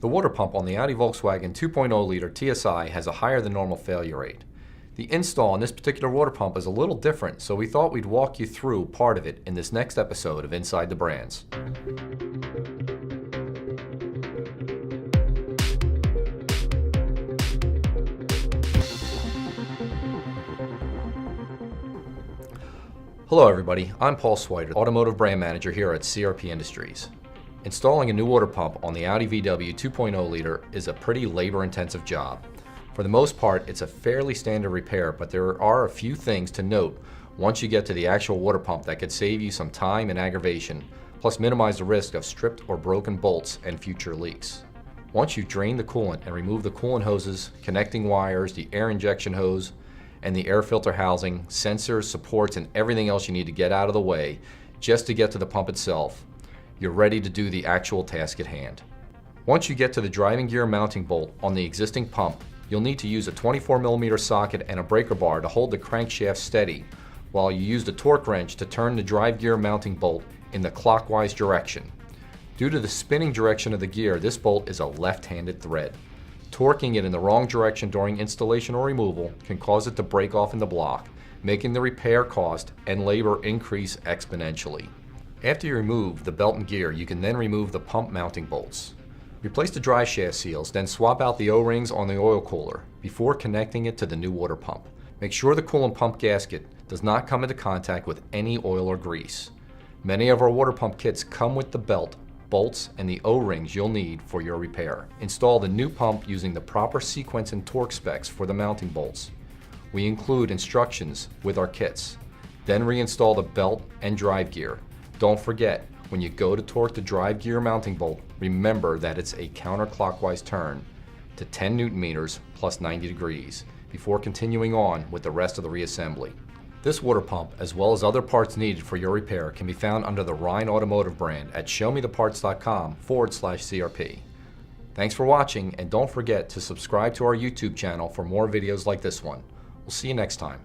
The water pump on the Audi Volkswagen 2.0 liter TSI has a higher than normal failure rate. The install on this particular water pump is a little different, so we thought we'd walk you through part of it in this next episode of Inside the Brands. Hello everybody, I'm Paul Swyter, Automotive Brand Manager here at CRP Industries. Installing a new water pump on the Audi VW 2.0 liter is a pretty labor-intensive job. For the most part, it's a fairly standard repair, but there are a few things to note once you get to the actual water pump that could save you some time and aggravation, plus minimize the risk of stripped or broken bolts and future leaks. Once you drain the coolant and remove the coolant hoses, connecting wires, the air injection hose, and the air filter housing, sensors, supports, and everything else you need to get out of the way just to get to the pump itself, you're ready to do the actual task at hand. Once you get to the driving gear mounting bolt on the existing pump, you'll need to use a 24mm socket and a breaker bar to hold the crankshaft steady, while you use the torque wrench to turn the drive gear mounting bolt in the clockwise direction. Due to the spinning direction of the gear, this bolt is a left-handed thread. Torquing it in the wrong direction during installation or removal can cause it to break off in the block, making the repair cost and labor increase exponentially. After you remove the belt and gear, you can then remove the pump mounting bolts. Replace the drive shaft seals, then swap out the O-rings on the oil cooler before connecting it to the new water pump. Make sure the coolant pump gasket does not come into contact with any oil or grease. Many of our water pump kits come with the belt, bolts, and the O-rings you'll need for your repair. Install the new pump using the proper sequence and torque specs for the mounting bolts. We include instructions with our kits. Then reinstall the belt and drive gear. Don't forget, when you go to torque the drive gear mounting bolt, remember that it's a counterclockwise turn to 10 Newton meters plus 90 degrees before continuing on with the rest of the reassembly. This water pump, as well as other parts needed for your repair, can be found under the Rhine Automotive brand at showmetheparts.com/CRP. Thanks for watching, and don't forget to subscribe to our YouTube channel for more videos like this one. We'll see you next time.